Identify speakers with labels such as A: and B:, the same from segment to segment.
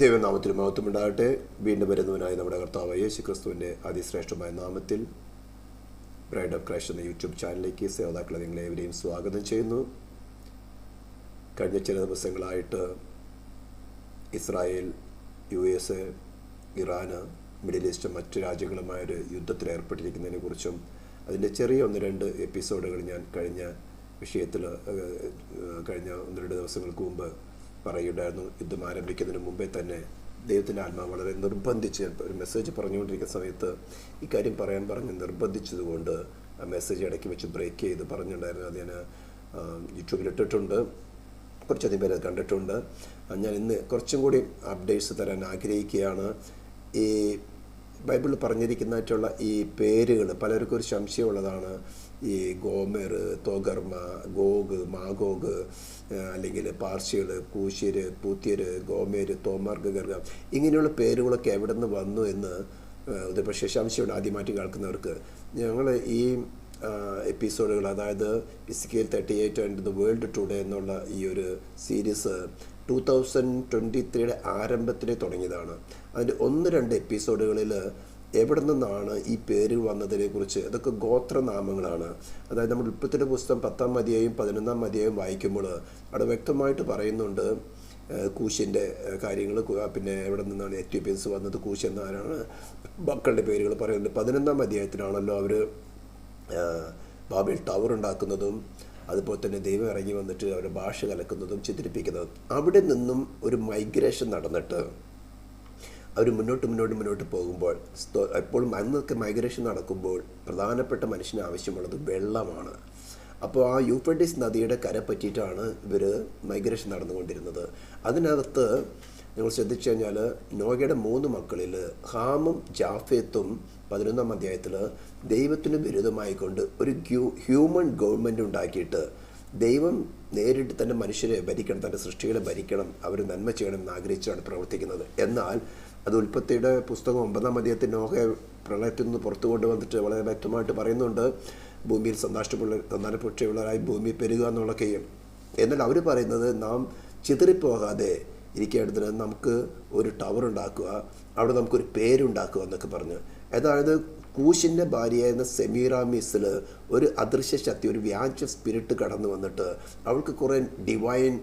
A: ദൈവനാമത്തിന് മഹത്വമുണ്ടാകട്ടെ. വീണ്ടും വരുന്നവനായ നമ്മുടെ കർത്താവ് യേശു ക്രിസ്തുവിൻ്റെ അതിശ്രേഷ്ഠമായ നാമത്തിൽ ബ്രൈഡ് ഓഫ് ക്രൈസ്റ്റ് എന്ന യൂട്യൂബ് ചാനലിലേക്ക് സേവതാക്കളെ നിങ്ങളെവരെയും സ്വാഗതം ചെയ്യുന്നു. കഴിഞ്ഞ ചില ദിവസങ്ങളായിട്ട് ഇസ്രായേൽ, US, ഇറാന്, മിഡിൽ ഈസ്റ്റ് മറ്റ് രാജ്യങ്ങളുമായൊരു യുദ്ധത്തിൽ ഏർപ്പെട്ടിരിക്കുന്നതിനെ കുറിച്ചും അതിൻ്റെ ചെറിയ 1-2 എപ്പിസോഡുകൾ ഞാൻ കഴിഞ്ഞ ഒന്ന് രണ്ട് ദിവസങ്ങൾക്ക് മുമ്പ് പറയുകയുണ്ടായിരുന്നു. യുദ്ധം ആരംഭിക്കുന്നതിന് മുമ്പേ തന്നെ ദൈവത്തിൻ്റെ ആത്മാവ് വളരെ നിർബന്ധിച്ച് ഒരു മെസ്സേജ് പറഞ്ഞുകൊണ്ടിരിക്കുന്ന സമയത്ത് ഈ കാര്യം പറഞ്ഞ് നിർബന്ധിച്ചതുകൊണ്ട് ആ മെസ്സേജ് ഇടയ്ക്ക് വെച്ച് ബ്രേക്ക് ചെയ്ത് പറഞ്ഞിട്ടുണ്ടായിരുന്നു. അത് ഞാൻ യൂട്യൂബിലിട്ടിട്ടുണ്ട്, കുറച്ചധികം പേര് കണ്ടിട്ടുണ്ട്. ഞാൻ ഇന്ന് കുറച്ചും കൂടി അപ്ഡേറ്റ്സ് തരാൻ ആഗ്രഹിക്കുകയാണ്. ഈ ബൈബിളിൽ പറഞ്ഞിരിക്കുന്നതായിട്ടുള്ള ഈ പേരുകൾ പലർക്കും ഒരു സംശയമുള്ളതാണ്. ഈ ഗോമെർ, തോഗർമ, ഗോഗ്, മാഗോഗ്, അല്ലെങ്കിൽ പാർശ്യകൾ, കൂശ്യർ, പൂത്യർ, ഗോമേർ, തോമാർ, ഗർഗ, ഇങ്ങനെയുള്ള പേരുകളൊക്കെ എവിടെ നിന്ന് വന്നു എന്ന് ഒരു പക്ഷേ സംശയമുണ്ട് ആദ്യമായിട്ട് കേൾക്കുന്നവർക്ക്. ഞങ്ങൾ ഈ എപ്പിസോഡുകൾ, അതായത് Ezekiel 38 and the world today എന്നുള്ള ഈ ഒരു സീരീസ് 2023 ആരംഭത്തിൽ തുടങ്ങിയതാണ്. അതിൻ്റെ 1-2 എപ്പിസോഡുകളിൽ എവിടെ നിന്നാണ് ഈ പേര് വന്നതിനെക്കുറിച്ച്, അതൊക്കെ ഗോത്രനാമങ്ങളാണ്. അതായത് നമ്മൾ ഉൽപ്പത്തിയുടെ പുസ്തകം 10-ാം അധ്യായവും 11-ാം അധ്യായവും വായിക്കുമ്പോൾ അവിടെ വ്യക്തമായിട്ട് പറയുന്നുണ്ട് കൂശിൻ്റെ കാര്യങ്ങൾ. പിന്നെ എവിടെ നിന്നാണ് എത്യോപ്യൻസ് വന്നത്, കൂശ് എന്നാരാണ് മക്കളുടെ പേരുകൾ പറയുന്നുണ്ട്. 11-ാം അധ്യായത്തിലാണല്ലോ അവർ ബാബേൽ ടവർ ഉണ്ടാക്കുന്നതും അതുപോലെ തന്നെ ദൈവം ഇറങ്ങി വന്നിട്ട് അവരുടെ ഭാഷ കലക്കുന്നതും ചിത്രിപ്പിക്കുന്നതും. അവിടെ നിന്നും ഒരു മൈഗ്രേഷൻ നടന്നിട്ട് അവർ മുന്നോട്ട് പോകുമ്പോൾ, എപ്പോഴും അന്നൊക്കെ മൈഗ്രേഷൻ നടക്കുമ്പോൾ പ്രധാനപ്പെട്ട മനുഷ്യന് ആവശ്യമുള്ളത് വെള്ളമാണ്. അപ്പോൾ ആ യൂഫ്രട്ടീസ് നദിയുടെ കര പറ്റിയിട്ടാണ് ഇവർ മൈഗ്രേഷൻ നടന്നുകൊണ്ടിരുന്നത്. അതിനകത്ത് നിങ്ങൾ ശ്രദ്ധിച്ചു കഴിഞ്ഞാൽ നോഗയുടെ 3 മക്കളിൽ ഹാമും ജാഫേത്തും 11-ാം അധ്യായത്തിൽ ദൈവത്തിന് വിരുദ്ധമായിക്കൊണ്ട് ഒരു ഹ്യൂമൻ ഗവൺമെൻറ് ഉണ്ടാക്കിയിട്ട് ദൈവം നേരിട്ട് തന്നെ മനുഷ്യരെ ഭരിക്കണം, തൻ്റെ സൃഷ്ടികളെ ഭരിക്കണം, അവർ നന്മ ചെയ്യണം എന്ന് ആഗ്രഹിച്ചാണ് പ്രവർത്തിക്കുന്നത്. എന്നാൽ അത് ഉൽപ്പത്തിയുടെ പുസ്തകം 9-ാം അധ്യായത്തിൽ നോഹയെ പ്രളയത്തിൽ നിന്ന് പുറത്തു കൊണ്ടുവന്നിട്ട് വളരെ വ്യക്തമായിട്ട് പറയുന്നുണ്ട്, ഭൂമിയിൽ സന്താനപുഷ്ടിയുള്ളവരായി ഭൂമി പെരുക എന്നുള്ളതൊക്കെയും. എന്നാൽ അവർ പറയുന്നത് നാം ചിതറിപ്പോകാതെ ഇരിക്കേണ്ടതിന് നമുക്ക് ഒരു ടവർ ഉണ്ടാക്കുക, അവിടെ നമുക്കൊരു പേരുണ്ടാക്കുക എന്നൊക്കെ പറഞ്ഞ്. അതായത് കൂശിൻ്റെ ഭാര്യയായിരുന്ന സെമീറാമിസിൽ ഒരു അദൃശ്യ ശക്തി, ഒരു വ്യാജ സ്പിരിറ്റ് കടന്നു വന്നിട്ട് അവൾക്ക് കുറേ ഡിവൈൻ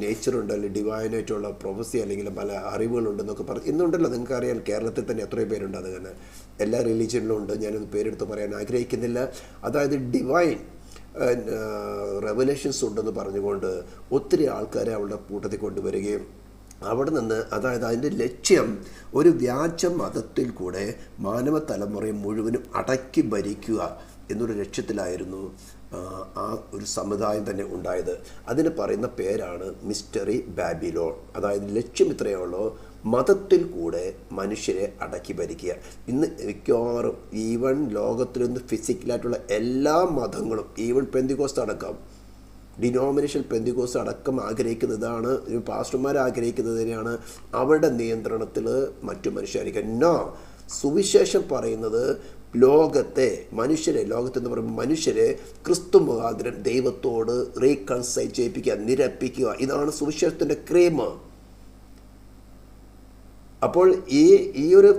A: നേച്ചറുണ്ട്, അല്ലെങ്കിൽ ഡിവൈനായിട്ടുള്ള പ്രൊഫസി അല്ലെങ്കിൽ പല അറിവുകളുണ്ടെന്നൊക്കെ പറഞ്ഞ് ഇന്നുണ്ടല്ലോ. നിങ്ങൾക്കറിയാം കേരളത്തിൽ തന്നെ എത്രയോ പേരുണ്ട്. അത് തന്നെ എല്ലാ റിലീജിയനിലും ഉണ്ട്. ഞാനത് പേരെടുത്ത് പറയാൻ ആഗ്രഹിക്കുന്നില്ല. അതായത് ഡിവൈൻ റെവലേഷൻസ് ഉണ്ടെന്ന് പറഞ്ഞുകൊണ്ട് ഒത്തിരി ആൾക്കാരെ അവളുടെ കൂട്ടത്തിൽ കൊണ്ടുവരികയും അവിടെ നിന്ന്, അതായത് അതിൻ്റെ ലക്ഷ്യം ഒരു വ്യാജ മതത്തിൽ കൂടെ മാനവ തലമുറയെ മുഴുവനും അടക്കി ഭരിക്കുക എന്നൊരു ലക്ഷ്യത്തിലായിരുന്നു ആ ഒരു സമുദായം തന്നെ ഉണ്ടായത്. അതിന് പറയുന്ന പേരാണ് മിസ്റ്ററി ബാബിലോൺ. അതായത് ലക്ഷ്യം ഇത്രയേ ഉള്ളൂ, മതത്തിൽ കൂടെ മനുഷ്യരെ അടക്കി ഭരിക്കുക. ഇന്ന് മിക്കവാറും ഈവൻ ലോകത്തിൽ നിന്ന് ഫിസിക്കലായിട്ടുള്ള എല്ലാ മതങ്ങളും, ഈവൻ പെന്തിക്കോസ്ത് അടക്കം, ഡിനോമിനേഷൻ പെന്തിക്കോസ്ത് അടക്കം ആഗ്രഹിക്കുന്നതാണ്, പാസ്റ്റർമാർ ആഗ്രഹിക്കുന്നതിനെയാണ് അവരുടെ നിയന്ത്രണത്തിൽ മറ്റു മനുഷ്യരായിരിക്കും. സുവിശേഷം പറയുന്നത് ലോകത്തെന്ന് പറയുമ്പോൾ മനുഷ്യരെ ക്രിസ്തു മുഖാന്തരം ദൈവത്തോട് റീകൺസൈൽ ചെയ്യിപ്പിക്കുക, നിരപ്പിക്കുക. ഇതാണ് സുവിശേഷത്തിൻ്റെ ക്രീം. അപ്പോൾ ഈ ഒരു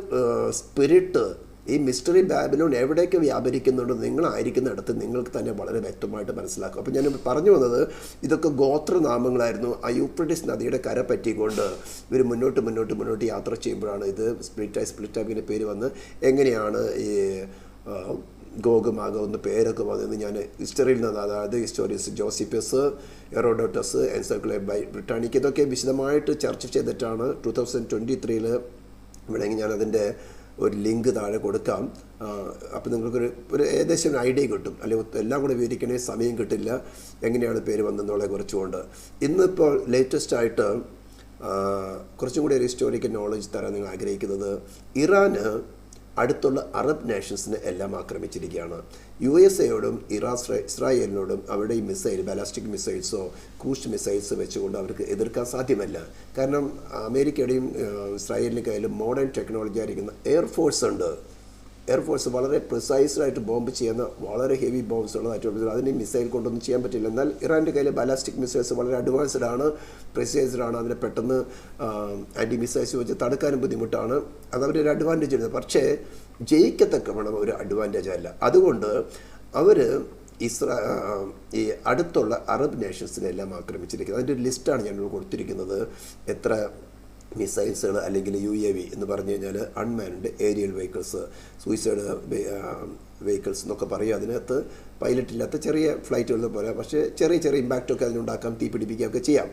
A: സ്പിരിറ്റ്, ഈ മിസ്റ്ററി ബാബിലോൺ എവിടേക്ക് വ്യാപരിക്കുന്നുണ്ടോ നിങ്ങളായിരിക്കുന്നിടത്ത് നിങ്ങൾക്ക് തന്നെ വളരെ വ്യക്തമായിട്ട് മനസ്സിലാക്കും. അപ്പോൾ ഞാൻ പറഞ്ഞു വന്നത്, ഇതൊക്കെ ഗോത്രനാമങ്ങളായിരുന്നു. ആ യൂഫ്രട്ടീസ് നദിയുടെ കര പറ്റിക്കൊണ്ട് ഇവർ മുന്നോട്ട് യാത്ര ചെയ്യുമ്പോഴാണ് ഇത് സ്പ്ലിറ്റാക്കിൻ്റെ പേര് വന്ന് എങ്ങനെയാണ് ഈ ഗോഗ് മാഗോ എന്ന പേരൊക്കെ വന്നതെന്ന് ഞാൻ ഹിസ്റ്ററിയിൽ നിന്ന്, അതായത് ഹിസ്റ്റോറിയൻസ് ജോസിപ്പസ്, ഹെറോഡോട്ടസ്, എൻസൈക്ലോപീഡിയ ബ്രിട്ടാനിക്ക, ഇതൊക്കെ വിശദമായിട്ട് ചർച്ച ചെയ്തിട്ടാണ് 2023 വേണമെങ്കിൽ ഞാനതിൻ്റെ ഒരു ലിങ്ക് താഴെ കൊടുക്കാം. അപ്പോൾ നിങ്ങൾക്കൊരു ഏകദേശം ഐഡിയ കിട്ടും. അല്ലെങ്കിൽ എല്ലാം കൂടെ വിവരിക്കണമെങ്കിൽ സമയം കിട്ടില്ല, എങ്ങനെയാണ് പേര് വന്നതെന്നുള്ളത് കുറിച്ചുകൊണ്ട്. ഇന്നിപ്പോൾ ലേറ്റസ്റ്റായിട്ട് കുറച്ചും കൂടി ഒരു ഹിസ്റ്റോറിക്കൽ നോളജ് തരാൻ നിങ്ങൾ ആഗ്രഹിക്കുന്നത്, ഇറാന് അടുത്തുള്ള അറബ് നേഷൻസിനെ എല്ലാം ആക്രമിച്ചിരിക്കുകയാണ്. USA ഇസ്രായേലിനോടും അവരുടെ ഈ ബാലാസ്റ്റിക് മിസൈൽസോ ക്രൂസ് മിസൈൽസ് വെച്ചുകൊണ്ട് അവർക്ക് എതിർക്കാൻ സാധ്യമല്ല. കാരണം അമേരിക്കയുടെയും ഇസ്രായേലിൻ്റെ കയ്യിൽ മോഡേൺ ടെക്നോളജി ആയിരിക്കുന്ന എയർഫോഴ്സ് ഉണ്ട്. എയർഫോഴ്സ് വളരെ പ്രിസൈസ്ഡായിട്ട് ബോംബ് ചെയ്യുന്ന വളരെ ഹെവി ബോംബ്സ് ഉള്ളതായിട്ട് അതിന് മിസൈൽ കൊണ്ടൊന്നും ചെയ്യാൻ പറ്റില്ല. എന്നാൽ ഇറാൻ്റെ കയ്യിൽ ബാലാസ്റ്റിക് മിസൈൽസ് വളരെ അഡ്വാൻസ്ഡ് ആണ്, പ്രിസൈസ്ഡ് ആണ്. അതിനെ പെട്ടെന്ന് ആൻറ്റി മിസൈൽസ് വെച്ച് തടുക്കാനും ബുദ്ധിമുട്ടാണ്. അത് അവരൊരു അഡ്വാൻറ്റേജ് ഉണ്ട്. പക്ഷേ ജയിക്കത്തക്കവണ്ണം ഒരു അഡ്വാൻറ്റേജ് അല്ല. അതുകൊണ്ട് അവർ ഈ അടുത്തുള്ള അറബ് നേഷൻസിനെല്ലാം ആക്രമിച്ചിരിക്കുന്നത്. അതിൻ്റെ ഒരു ലിസ്റ്റാണ് ഞാൻ കൊടുത്തിരിക്കുന്നത്. എത്ര മിസൈൽസുകൾ അല്ലെങ്കിൽ UAV എന്ന് പറഞ്ഞു കഴിഞ്ഞാൽ unmanned aerial vehicles, suicide vehicles എന്നൊക്കെ പറയും. അതിനകത്ത് പൈലറ്റില്ലാത്ത ചെറിയ ഫ്ലൈറ്റുകൾ പോലെ, പക്ഷേ ചെറിയ ചെറിയ ഇമ്പാക്റ്റൊക്കെ അതിനുണ്ടാക്കാം, തീ പിടിപ്പിക്കുകയൊക്കെ ചെയ്യാം.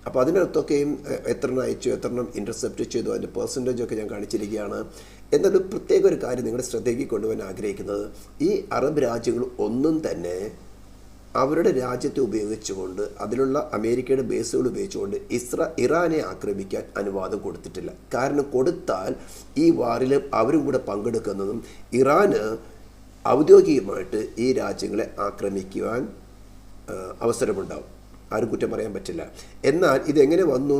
A: അപ്പോൾ അതിനകത്തൊക്കെയും എത്രണ്ണം അയച്ചു, എത്രണ്ണം ഇൻ്റർസെപ്റ്റ് ചെയ്തു, അതിൻ്റെ പെർസെൻറ്റേജൊക്കെ ഞാൻ കാണിച്ചിരിക്കുകയാണ്. എന്നൊരു പ്രത്യേക ഒരു കാര്യം നിങ്ങളുടെ ശ്രദ്ധയ്ക്ക് കൊണ്ടുപോകാൻ ആഗ്രഹിക്കുന്നത്, ഈ അറബ് രാജ്യങ്ങൾ ഒന്നും തന്നെ അവരുടെ രാജ്യത്തെ ഉപയോഗിച്ചുകൊണ്ട്, അതിലുള്ള അമേരിക്കയുടെ ബേസുകൾ ഉപയോഗിച്ചുകൊണ്ട് ഇറാനെ ആക്രമിക്കാൻ അനുവാദം കൊടുത്തിട്ടില്ല. കാരണം കൊടുത്താൽ ഈ വാറിൽ അവരും കൂടെ പങ്കെടുക്കുന്നതും ഇറാന് ഔദ്യോഗികമായിട്ട് ഈ രാജ്യങ്ങളെ ആക്രമിക്കുവാൻ അവസരമുണ്ടാവും. ആരും കുറ്റം പറയാൻ പറ്റില്ല. എന്നാൽ ഇതെങ്ങനെ വന്നു?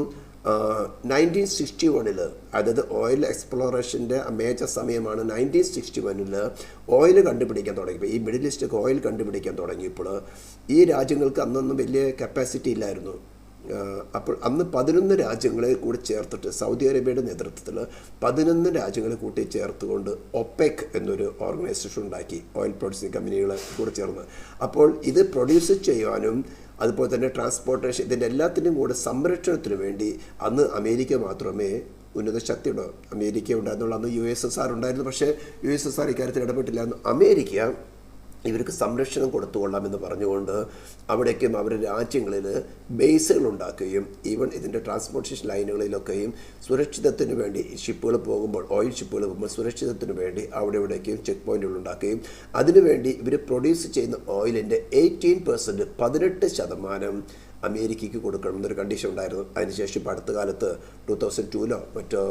A: 1961 അതായത് ഓയിൽ എക്സ്പ്ലോറേഷൻ്റെ മേജർ സമയമാണ്. 1961 ഓയിൽ കണ്ടുപിടിക്കാൻ തുടങ്ങിയപ്പോൾ, ഈ മിഡിൽ ഈസ്റ്റൊക്കെ ഓയിൽ കണ്ടുപിടിക്കാൻ തുടങ്ങിയപ്പോൾ ഈ രാജ്യങ്ങൾക്ക് അന്നൊന്നും വലിയ കപ്പാസിറ്റി ഇല്ലായിരുന്നു. അപ്പോൾ അന്ന് 11 രാജ്യങ്ങളെ കൂടി ചേർത്തിട്ട്, സൗദി അറേബ്യയുടെ നേതൃത്വത്തിൽ 11 രാജ്യങ്ങളെ കൂട്ടി ചേർത്തുകൊണ്ട് ഒപെക് എന്നൊരു ഓർഗനൈസേഷൻ ഉണ്ടാക്കി, ഓയിൽ പ്രൊഡ്യൂസിങ് കമ്പനികളെ കൂടെ ചേർന്ന്. അപ്പോൾ ഇത് പ്രൊഡ്യൂസ് ചെയ്യുവാനും അതുപോലെ തന്നെ ട്രാൻസ്പോർട്ടേഷൻ, ഇതിൻ്റെ എല്ലാത്തിനും കൂടെ സംരക്ഷണത്തിന് വേണ്ടി അന്ന് അമേരിക്ക മാത്രമേ ഉന്നത ശക്തിയുണ്ടോ. അമേരിക്ക ഉണ്ടായിരുന്നുള്ള അന്ന് USSR ഉണ്ടായിരുന്നു. പക്ഷേ USSR ഇക്കാര്യത്തിൽ ഇടപെട്ടില്ലായിരുന്നു. അമേരിക്ക ഇവർക്ക് സംരക്ഷണം കൊടുത്തുകൊള്ളാമെന്ന് പറഞ്ഞുകൊണ്ട് അവിടേക്കും അവരുടെ രാജ്യങ്ങളിൽ ബേസുകൾ ഉണ്ടാക്കുകയും ഈവൻ ഇതിൻ്റെ ട്രാൻസ്പോർട്ടേഷൻ ലൈനുകളിലൊക്കെയും സുരക്ഷിതത്തിന് വേണ്ടി ഷിപ്പുകൾ പോകുമ്പോൾ, ഓയിൽ ഷിപ്പുകൾ പോകുമ്പോൾ സുരക്ഷിതത്തിന് വേണ്ടി അവിടെ ഇവിടേക്കും ചെക്ക് പോയിന്റുകൾ ഉണ്ടാക്കുകയും അതിനുവേണ്ടി ഇവർ പ്രൊഡ്യൂസ് ചെയ്യുന്ന ഓയിലിൻ്റെ 18% അമേരിക്കയ്ക്ക് കൊടുക്കണമെന്നൊരു കണ്ടീഷൻ ഉണ്ടായിരുന്നു. അതിനുശേഷം ഇപ്പോൾ അടുത്ത കാലത്ത് 2002 മറ്റോ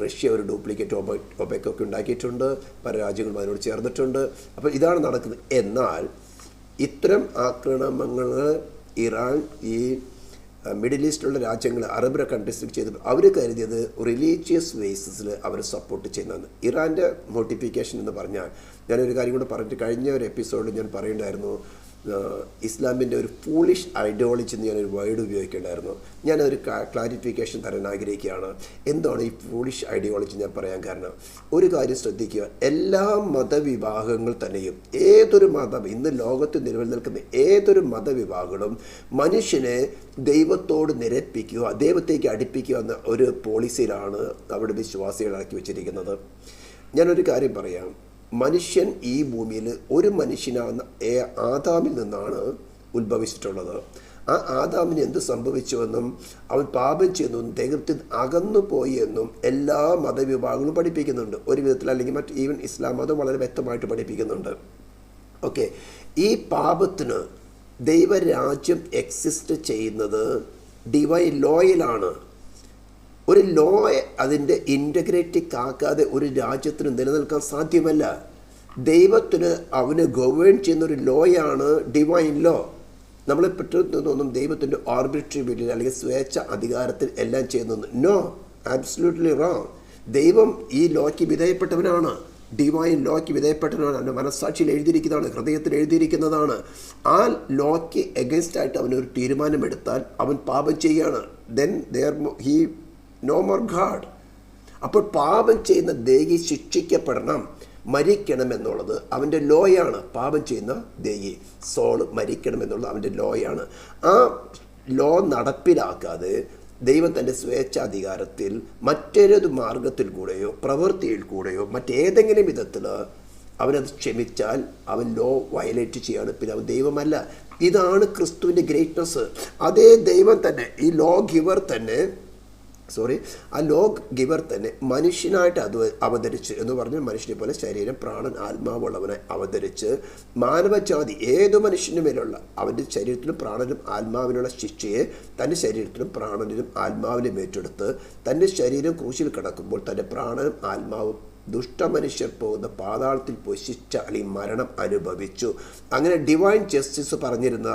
A: റഷ്യ ഒരു ഡ്യൂപ്ലിക്കേറ്റ് ഒപെക്കൊക്കെ ഉണ്ടാക്കിയിട്ടുണ്ട്. പല രാജ്യങ്ങളും അതിനോട് ചേർന്നിട്ടുണ്ട്. അപ്പോൾ ഇതാണ് നടക്കുന്നത്. എന്നാൽ ഇത്തരം ആക്രമണങ്ങൾ ഇറാൻ ഈ മിഡിൽ ഈസ്റ്റിലുള്ള രാജ്യങ്ങൾ, അറബ് കൺട്രീസിൽ ചെയ്ത് അവർ കരുതിയത് റിലീജിയസ് ബേസിസിൽ അവർ സപ്പോർട്ട് ചെയ്യുന്നതെന്ന്. ഇറാൻ്റെ മോട്ടിഫിക്കേഷൻ എന്ന് പറഞ്ഞാൽ, ഞാനൊരു കാര്യം കൂടെ പറഞ്ഞിട്ട് കഴിഞ്ഞ ഒരു എപ്പിസോഡിൽ ഞാൻ പറയേണ്ടായിരുന്നു, ഇസ്ലാമിൻ്റെ ഒരു ഫൂളിഷ് ഐഡിയോളജി എന്ന് ഞാനൊരു വേർഡ് ഉപയോഗിക്കേണ്ടായിരുന്നു. ഞാനൊരു ക്ലാരിഫിക്കേഷൻ തരാൻ ആഗ്രഹിക്കുകയാണ്. എന്താണ് ഈ ഫൂളിഷ് ഐഡിയോളജി ഞാൻ പറയാൻ കാരണം? ഒരു കാര്യം ശ്രദ്ധിക്കുക, എല്ലാ മതവിഭാഗങ്ങൾ തന്നെയും, ഏതൊരു മതം, ഇന്ന് ലോകത്ത് നിലനിൽക്കുന്ന ഏതൊരു മതവിഭാഗങ്ങളും മനുഷ്യനെ ദൈവത്തോട് നിരപ്പിക്കുക, ദൈവത്തേക്ക് അടുപ്പിക്കുക എന്ന ഒരു പോളിസിയിലാണ് അവിടെ വിശ്വാസികളാക്കി വെച്ചിരിക്കുന്നത്. ഞാനൊരു കാര്യം പറയാം, മനുഷ്യൻ ഈ ഭൂമിയിൽ ഒരു മനുഷ്യനാകുന്ന ആദാമിൽ നിന്നാണ് ഉത്ഭവിച്ചിട്ടുള്ളത്. ആ ആദാമിന് എന്ത് സംഭവിച്ചുവെന്നും അവൻ പാപം ചെയ്യുന്നതും ദൈവത്തിൽ അകന്നുപോയി എന്നും എല്ലാ മതവിഭാഗങ്ങളും പഠിപ്പിക്കുന്നുണ്ട് ഒരു വിധത്തിൽ, അല്ലെങ്കിൽ മറ്റ് ഈവൻ ഇസ്ലാം മതം വളരെ വ്യക്തമായിട്ട് പഠിപ്പിക്കുന്നുണ്ട്. ഓക്കെ, ഈ പാപത്തിന് ദൈവരാജ്യം എക്സിസ്റ്റ് ചെയ്യുന്നത് ഡിവൈൻ ലോയിലാണ്. ഒരു ലോ അതിൻ്റെ ഇൻ്റഗ്രിറ്റി കാക്കാതെ ഒരു രാജ്യത്തിന് നിലനിൽക്കാൻ സാധ്യമല്ല. ദൈവത്തിന് അവന് ഗവേൺ ചെയ്യുന്നൊരു ലോയാണ് ഡിവൈൻ ലോ. നമ്മളെ പറ്റുന്നതൊന്നും ദൈവത്തിൻ്റെ ആർബിട്രറി വില്ലിൽ അല്ലെങ്കിൽ സ്വേച്ഛ അധികാരത്തിൽ എല്ലാം ചെയ്യുന്നു. No, absolutely wrong. ദൈവം ഈ ലോയ്ക്ക് വിധേയപ്പെട്ടവനാണ്, ഡിവൈൻ ലോയ്ക്ക് വിധേയപ്പെട്ടവനാണ്. അവൻ്റെ മനസ്സാക്ഷിയിൽ എഴുതിയിരിക്കുന്നതാണ്, ഹൃദയത്തിൽ എഴുതിയിരിക്കുന്നതാണ്. ആ ലോയ്ക്ക് എഗൻസ്റ്റ് ആയിട്ട് അവനൊരു തീരുമാനമെടുത്താൽ അവൻ പാപം ചെയ്യുകയാണ്. Then he no more God. അപ്പോൾ പാപം ചെയ്യുന്ന ദേഹി ശിക്ഷിക്കപ്പെടണം, മരിക്കണം എന്നുള്ളത് അവൻ്റെ ലോയാണ്. പാപം ചെയ്യുന്ന ദേഹി സോള് മരിക്കണം എന്നുള്ളത് അവൻ്റെ ലോയാണ്. ആ ലോ നടപ്പിലാക്കാതെ ദൈവം തൻ്റെ സ്വേച്ഛാധികാരത്തിൽ മറ്റൊരു മാർഗത്തിൽ കൂടെയോ പ്രവൃത്തിയിൽ കൂടെയോ മറ്റേതെങ്കിലും വിധത്തിൽ അവനത് ക്ഷമിച്ചാൽ അവൻ ലോ വയലേറ്റ് ചെയ്യാണ്, പിന്നെ അവൻ ദൈവമല്ല. ഇതാണ് ക്രിസ്തുവിൻ്റെ ഗ്രേറ്റ്നസ്. അതേ ദൈവം തന്നെ, ഈ ലോ ഗിവർ തന്നെ, ആ ലോ ഗിവർ തന്നെ മനുഷ്യനായിട്ട് അവതരിച്ച് എന്ന് പറഞ്ഞാൽ മനുഷ്യനെ പോലെ ശരീരം, പ്രാണൻ, ആത്മാവുള്ളവനെ അവതരിച്ച് മാനവജാതി ഏതു മനുഷ്യൻ്റെ മേലുള്ള അവൻ്റെ ശരീരത്തിലും പ്രാണനും ആത്മാവിനുള്ള ശിക്ഷയെ തൻ്റെ ശരീരത്തിലും പ്രാണനിലും ആത്മാവിലും ഏറ്റെടുത്ത് തൻ്റെ ശരീരം ക്രൂശിൽ കിടക്കുമ്പോൾ തൻ്റെ പ്രാണനും ആത്മാവും ദുഷ്ടമനുഷ്യർ പോകുന്ന പാതാളത്തിൽ പോയി ശിക്ഷ അല്ലെങ്കിൽ മരണം അനുഭവിച്ചു. അങ്ങനെ ഡിവൈൻ ജസ്റ്റിസ് പറഞ്ഞിരുന്ന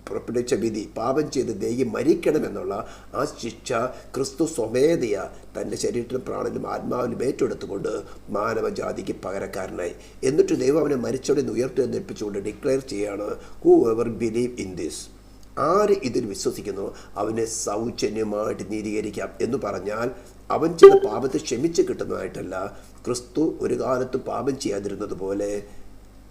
A: പുറപ്പെടുവിച്ച വിധി, പാപം ചെയ്ത് ദൈവം മരിക്കണമെന്നുള്ള ആ ശിക്ഷ ക്രിസ്തു സ്വമേധയാ തൻ്റെ ശരീരത്തിലും പ്രാണനിലും ആത്മാവിലും ഏറ്റെടുത്തുകൊണ്ട് മാനവജാതിക്ക് പകരക്കാരനായി. എന്നിട്ട് ദൈവം അവനെ മരിച്ചവരെ ഉയർത്തെഴുന്നേൽപ്പിച്ചുകൊണ്ട് ഡിക്ലെയർ ചെയ്യാണ്, who ever believe in this, ആര് ഇതിൽ വിശ്വസിക്കുന്നു അവനെ സൗജന്യമായിട്ട് നീതീകരിക്കാം എന്ന് പറഞ്ഞാൽ അവൻ ചെയ്ത പാപത്തെ ക്ഷമിച്ച് കിട്ടുന്നതായിട്ടല്ല, ക്രിസ്തു ഒരു കാലത്തും പാപം ചെയ്യാതിരുന്നത് പോലെ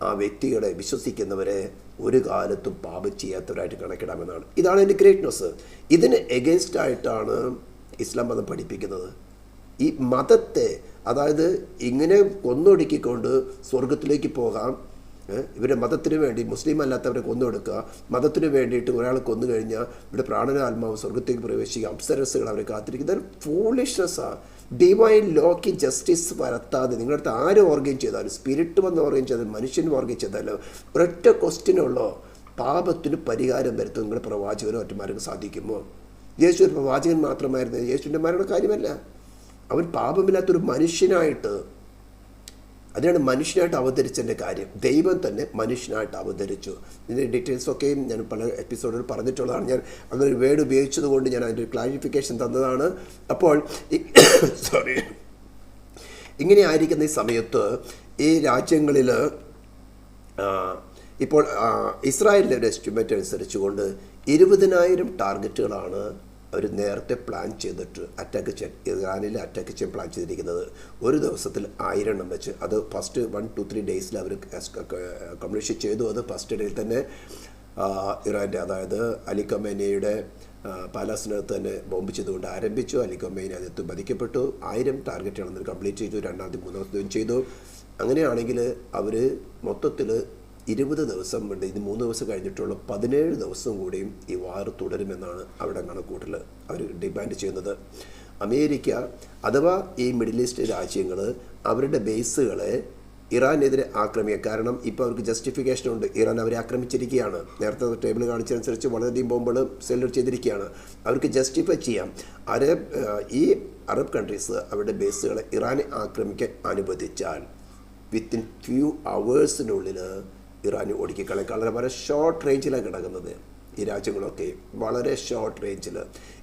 A: ആ വ്യക്തികളെ വിശ്വസിക്കുന്നവരെ ഒരു കാലത്തും പാപം ചെയ്യാത്തവരായിട്ട് കണക്കിടാമെന്നാണ്. ഇതാണ് എൻ്റെ ഗ്രേറ്റ്നെസ്. ഇതിന് എഗെയിൻസ്റ്റ് ആയിട്ടാണ് ഇസ്ലാം മതം പഠിപ്പിക്കുന്നത്. ഈ മതത്തെ, അതായത് ഇങ്ങനെ കൊന്നൊടുക്കിക്കൊണ്ട് സ്വർഗത്തിലേക്ക് പോകാം, ഇവരുടെ മതത്തിന് വേണ്ടി മുസ്ലിം അല്ലാത്തവരെ കൊന്നൊടുക്കുക, മതത്തിന് വേണ്ടിയിട്ട് ഒരാളെ കൊന്നു കഴിഞ്ഞാൽ ഇവിടെ പ്രാണനാത്മാവ് സ്വർഗത്തേക്ക് പ്രവേശിക്കുക, അപ്സരസുകൾ അവരെ കാത്തിരിക്കുന്നത് ഫൂളിഷ്നെസ്സാണ്. ഡിവൈൻ ലോക്ക് ജസ്റ്റിസ് വരുത്താതെ നിങ്ങളടുത്ത് ആര് ഓർഗൻ ചെയ്താലും, സ്പിരിറ്റ് വന്ന് ഓർഗൻ ചെയ്താലും മനുഷ്യൻ ഓർഗൻ ചെയ്താലും ഒരൊറ്റ ക്വസ്റ്റ്യനുള്ളോ, പാപത്തിന് പരിഹാരം വരുത്തും നിങ്ങളുടെ പ്രവാചകനോ ഒറ്റമാർക്ക് സാധിക്കുമോ? യേശു ഒരു പ്രവാചകൻ മാത്രമായിരുന്നു, യേശുവിൻ്റെ മരണ കാര്യമല്ല. അവൻ പാപമില്ലാത്തൊരു മനുഷ്യനായിട്ട്, അതിനാണ് മനുഷ്യനായിട്ട് അവതരിച്ചതിൻ്റെ കാര്യം. ദൈവം തന്നെ മനുഷ്യനായിട്ട് അവതരിച്ചു. ഇതിൻ്റെ ഡീറ്റെയിൽസൊക്കെയും ഞാൻ പല എപ്പിസോഡുകൾ പറഞ്ഞിട്ടുള്ളതാണ്. ഞാൻ അങ്ങനെ ഒരു വേർഡ് ഉപയോഗിച്ചത് കൊണ്ട് ഞാൻ അതിൻ്റെ ഒരു ക്ലാരിഫിക്കേഷൻ തന്നതാണ്. അപ്പോൾ ഇങ്ങനെ ആയിരിക്കുന്ന ഈ സമയത്ത് ഈ രാജ്യങ്ങളിൽ ഇപ്പോൾ ഇസ്രായേലിൻ്റെ ഒരു എസ്റ്റിമേറ്റ് അനുസരിച്ചുകൊണ്ട് 20,000 ടാർഗറ്റുകളാണ് അവർ നേരത്തെ പ്ലാൻ ചെയ്തിട്ട് ഇറാനിൽ അറ്റാക്ക് ചെയ്യാൻ പ്ലാൻ ചെയ്തിരിക്കുന്നത്. ഒരു ദിവസത്തിൽ 1000 എണ്ണം വെച്ച്. അത് ഫസ്റ്റ് 1-2-3 ഡേയ്സിൽ അവർ കംപ്ലീറ്റ് ചെയ്തു. അത് ഫസ്റ്റ് ഡേയിൽ തന്നെ ഇറാൻ്റെ, അതായത് അലി ഖമേനിയുടെ പാലസിനകത്ത് തന്നെ ബോംബ് ചെയ്തുകൊണ്ട് ആരംഭിച്ചു. അലി ഖമേനി അതിനകത്ത് വധിക്കപ്പെട്ടു. 1000 ടാർഗറ്റാണെന്ന് കംപ്ലീറ്റ് ചെയ്തു. രണ്ടാമത്തെ മൂന്നാമത്തേതും ചെയ്തു. അങ്ങനെയാണെങ്കിൽ അവർ മൊത്തത്തിൽ 20 ദിവസം ഉണ്ട്. ഇത് 3 ദിവസം കഴിഞ്ഞിട്ടുള്ള 17 ദിവസം കൂടിയും ഈ വാർ തുടരുമെന്നാണ് അവിടെ കണക്കൂട്ടൽ അവർ ഡിമാൻഡ് ചെയ്യുന്നത്. അമേരിക്ക അഥവാ ഈ മിഡിൽ ഈസ്റ്റ് രാജ്യങ്ങൾ അവരുടെ ബേസുകളെ ഇറാനെതിരെ ആക്രമിക്കുക. കാരണം ഇപ്പോൾ അവർക്ക് ജസ്റ്റിഫിക്കേഷൻ ഉണ്ട്, ഇറാൻ അവരെ ആക്രമിച്ചിരിക്കുകയാണ്. നേരത്തെ ടേബിൾ കാണിച്ചതനുസരിച്ച് വളരെയധികം ബോംബുകൾ സെല്ല് ചെയ്തിരിക്കുകയാണ്. അവർക്ക് ജസ്റ്റിഫൈ ചെയ്യാം. ഈ അറബ് കൺട്രീസ് അവരുടെ ബേസുകളെ ഇറാനെ ആക്രമിക്കാൻ അനുവദിച്ചാൽ വിത്തിൻ ഫ്യൂ അവേഴ്സിനുള്ളിൽ ഇറാൻ ഒടുക്കിക്കളയും. വളരെ ഷോർട്ട് റേഞ്ചിലാണ് കിടക്കുന്നത് ഈ രാജ്യങ്ങളൊക്കെ, വളരെ ഷോർട്ട് റേഞ്ചിൽ.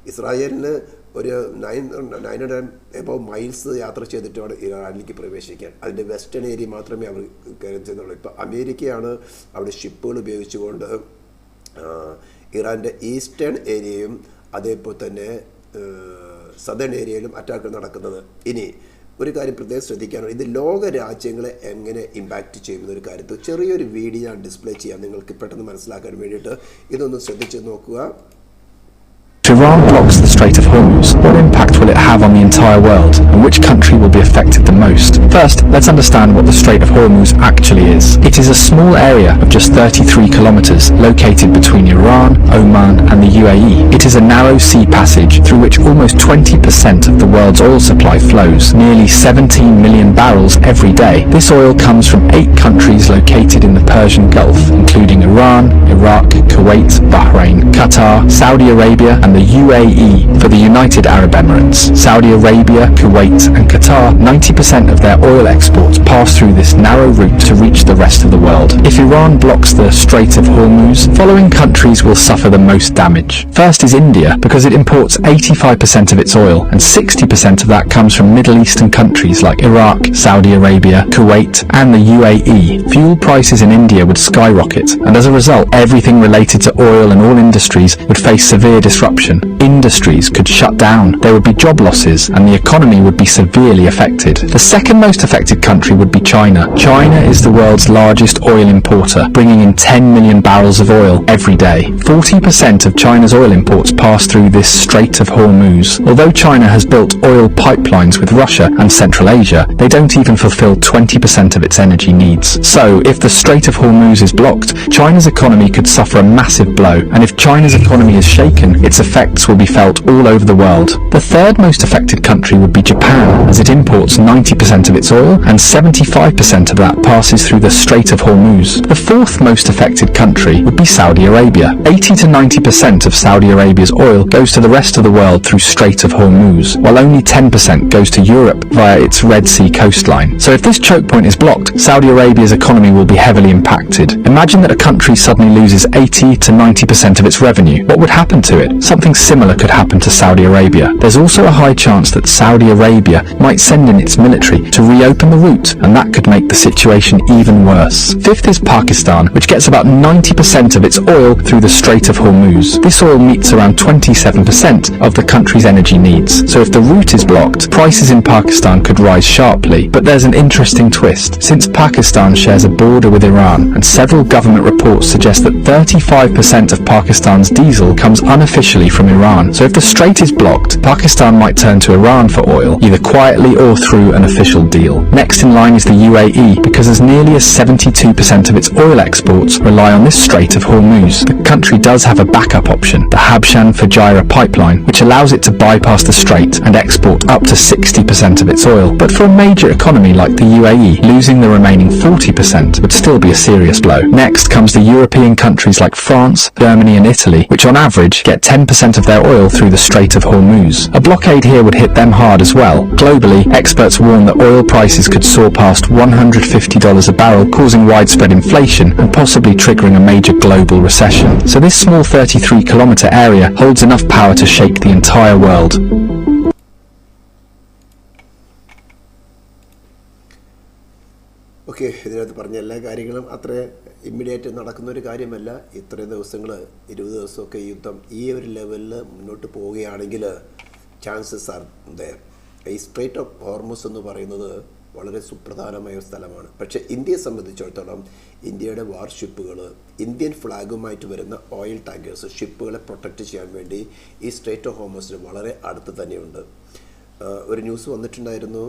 A: ഇസ്രായേലിന് ഒരു 900 എബോ മൈൽസ് യാത്ര ചെയ്തിട്ട് വേണം ഇറാനിലേക്ക് പ്രവേശിക്കാൻ. അതിൻ്റെ വെസ്റ്റേൺ ഏരിയ മാത്രമേ അവർ കരുതുന്നുള്ളൂ. ഇപ്പോൾ അമേരിക്കയാണ് അവിടെ ഷിപ്പുകൾ ഉപയോഗിച്ചുകൊണ്ട് ഇറാൻ്റെ ഈസ്റ്റേൺ ഏരിയയും അതേപോലെ തന്നെ സദേൺ ഏരിയയിലും അറ്റാക്ക് നടക്കുന്നത്. ഇനി ഒരു കാര്യം പ്രത്യേകം ശ്രദ്ധിക്കാനുണ്ട്, ഇത് ലോക രാജ്യങ്ങളെ എങ്ങനെ ഇമ്പാക്റ്റ് ചെയ്യുന്നൊരു കാര്യത്തിൽ ചെറിയൊരു വീഡിയോ ഞാൻ ഡിസ്പ്ലേ ചെയ്യാം നിങ്ങൾക്ക് പെട്ടെന്ന് മനസ്സിലാക്കാൻ വേണ്ടിയിട്ട്. ഇതൊന്ന് ശ്രദ്ധിച്ച് നോക്കുക.
B: Iran blocks the Strait of Hormuz. What impact will it have on the entire world, and which country will be affected the most? First, let's understand what the Strait of Hormuz actually is. It is a small area of just 33 kilometers located between Iran, Oman and the UAE. It is a narrow sea passage through which almost 20% of the world's oil supply flows, nearly 17 million barrels every day. This oil comes from 8 countries located in the Persian Gulf, including Iran, Iraq, Kuwait, Bahrain, Qatar, Saudi Arabia and the UAE for the United Arab Emirates. Saudi Arabia, Kuwait and Qatar, 90% of their oil exports pass through this narrow route to reach the rest of the world. If Iran blocks the Strait of Hormuz, following countries will suffer the most damage. First is India, because it imports 85% of its oil, and 60% of that comes from Middle Eastern countries like Iraq, Saudi Arabia, Kuwait and the UAE. Fuel prices in India would skyrocket, and as a result, everything related to oil and all industries would face severe disruption. Industries could shut down, there would be job losses and the economy would be severely affected. The second most affected country would be China. China is the world's largest oil importer, bringing in 10 million barrels of oil every day. 40% of China's oil imports pass through this Strait of Hormuz. Although China has built oil pipelines with Russia and Central Asia, they don't even fulfill 20% of its energy needs. So, if the Strait of Hormuz is blocked, China's economy could suffer a massive blow, and if China's economy is shaken, its effects will will be felt all over the world. The third most affected country would be Japan, as it imports 90% of its oil and 75% of that passes through the Strait of Hormuz. The fourth most affected country would be Saudi Arabia. 80 to 90% of Saudi Arabia's oil goes to the rest of the world through Strait of Hormuz, while only 10% goes to Europe via its Red Sea coastline. So if this choke point is blocked, Saudi Arabia's economy will be heavily impacted. Imagine that a country suddenly loses 80 to 90% of its revenue. What would happen to it? Something similar could happen to Saudi Arabia. There's also a high chance that Saudi Arabia might send in its military to reopen the route, and that could make the situation even worse. Fifth is Pakistan, which gets about 90% of its oil through the Strait of Hormuz. This oil meets around 27% of the country's energy needs. So if the route is blocked, prices in Pakistan could rise sharply. But there's an interesting twist. Since Pakistan shares a border with Iran, and several government reports suggest that 35% of Pakistan's diesel comes unofficially from Iran. So if the strait is blocked, Pakistan might turn to Iran for oil, either quietly or through an official deal. Next in line is the UAE, because as nearly as 72% of its oil exports rely on this Strait of Hormuz. The country does have a backup option, the Habshan Fujairah pipeline, which allows it to bypass the strait and export up to 60% of its oil. But for a major economy like the UAE, losing the remaining 40% would still be a serious blow. Next comes the European countries like France, Germany and Italy, which on average get 10% of their oil through the Strait of Hormuz. A blockade here would hit them hard as well. Globally, experts warn that oil prices could soar past $150 a barrel, causing widespread inflation and possibly triggering a major global recession. So this small 33-kilometer area holds enough power to shake the entire world.
A: Okay, ഇതിനകത്ത് പറഞ്ഞ എല്ലാ കാര്യങ്ങളും അത്ര immediate നടക്കുന്നൊരു കാര്യമല്ല. ഇത്രയും ദിവസങ്ങൾ 20 ദിവസമൊക്കെ യുദ്ധം ഈ ഒരു ലെവലിൽ മുന്നോട്ട് പോവുകയാണെങ്കിൽ ചാൻസസ് ആർ ദെയർ. ഈ സ്ട്രേറ്റ് ഓഫ് ഹോർമുസ് എന്ന് പറയുന്നത് വളരെ സുപ്രധാനമായ ഒരു സ്ഥലമാണ്. പക്ഷേ ഇന്ത്യയെ സംബന്ധിച്ചിടത്തോളം ഇന്ത്യയുടെ വാർഷിപ്പുകൾ, ഇന്ത്യൻ ഫ്ലാഗുമായിട്ട് വരുന്ന ഓയിൽ ടാങ്കേഴ്സ്, ഷിപ്പുകളെ പ്രൊട്ടക്റ്റ് ചെയ്യാൻ വേണ്ടി ഈ സ്ട്രേറ്റ് ഓഫ് ഹോർമുസിന് വളരെ അടുത്ത് തന്നെയുണ്ട്. ഒരു ന്യൂസ് വന്നിട്ടുണ്ടായിരുന്നു,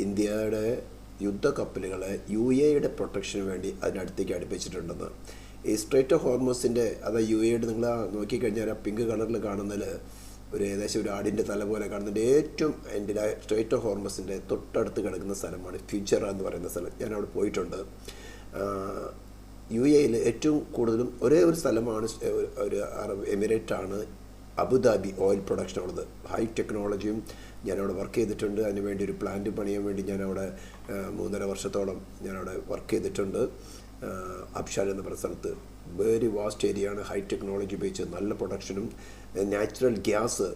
A: ഇന്ത്യയുടെ യുദ്ധക്കപ്പലുകളെ UAE പ്രൊട്ടക്ഷന് വേണ്ടി അതിനടുത്തേക്ക് അടുപ്പിച്ചിട്ടുണ്ടെന്ന്. ഈ സ്ട്രേറ്റ് ഓഫ് ഹോർമുസിൻ്റെ, അതായത് UAE നിങ്ങൾ നോക്കിക്കഴിഞ്ഞാൽ ആ പിങ്ക് കളറിൽ കാണുന്നതിൽ ഒരു ഏകദേശം ഒരു ആടിൻ്റെ തല പോലെ കാണുന്നതിൻ്റെ ഏറ്റവും എൻ്റെ സ്ട്രേറ്റ് ഓഫ് ഹോർമസിൻ്റെ തൊട്ടടുത്ത് കിടക്കുന്ന സ്ഥലമാണ് ഫ്യൂച്ചർ എന്ന് പറയുന്ന സ്ഥലം. ഞാൻ അവിടെ പോയിട്ടുണ്ട്. UAE ഏറ്റവും കൂടുതലും ഒരേ ഒരു സ്ഥലമാണ്, ഒരു എമിറേറ്റാണ് അബുദാബി ഓയിൽ പ്രൊഡക്ഷൻ ഉള്ളത്. ഹൈ ടെക്നോളജിയും ഞാനവിടെ വർക്ക് ചെയ്തിട്ടുണ്ട്. അതിനുവേണ്ടി ഒരു പ്ലാന്റ് പണിയാൻ വേണ്ടി ഞാനവിടെ 3.5 വർഷത്തോളം ഞാനവിടെ വർക്ക് ചെയ്തിട്ടുണ്ട്. അബ്ഷാൻ എന്ന് പറയുന്ന സ്ഥലത്ത് വെരി വാസ്റ്റ് ഏരിയയാണ്, ഹൈ ടെക്നോളജി ഉപയോഗിച്ച് നല്ല പ്രൊഡക്ഷനും നാച്ചുറൽ ഗ്യാസ്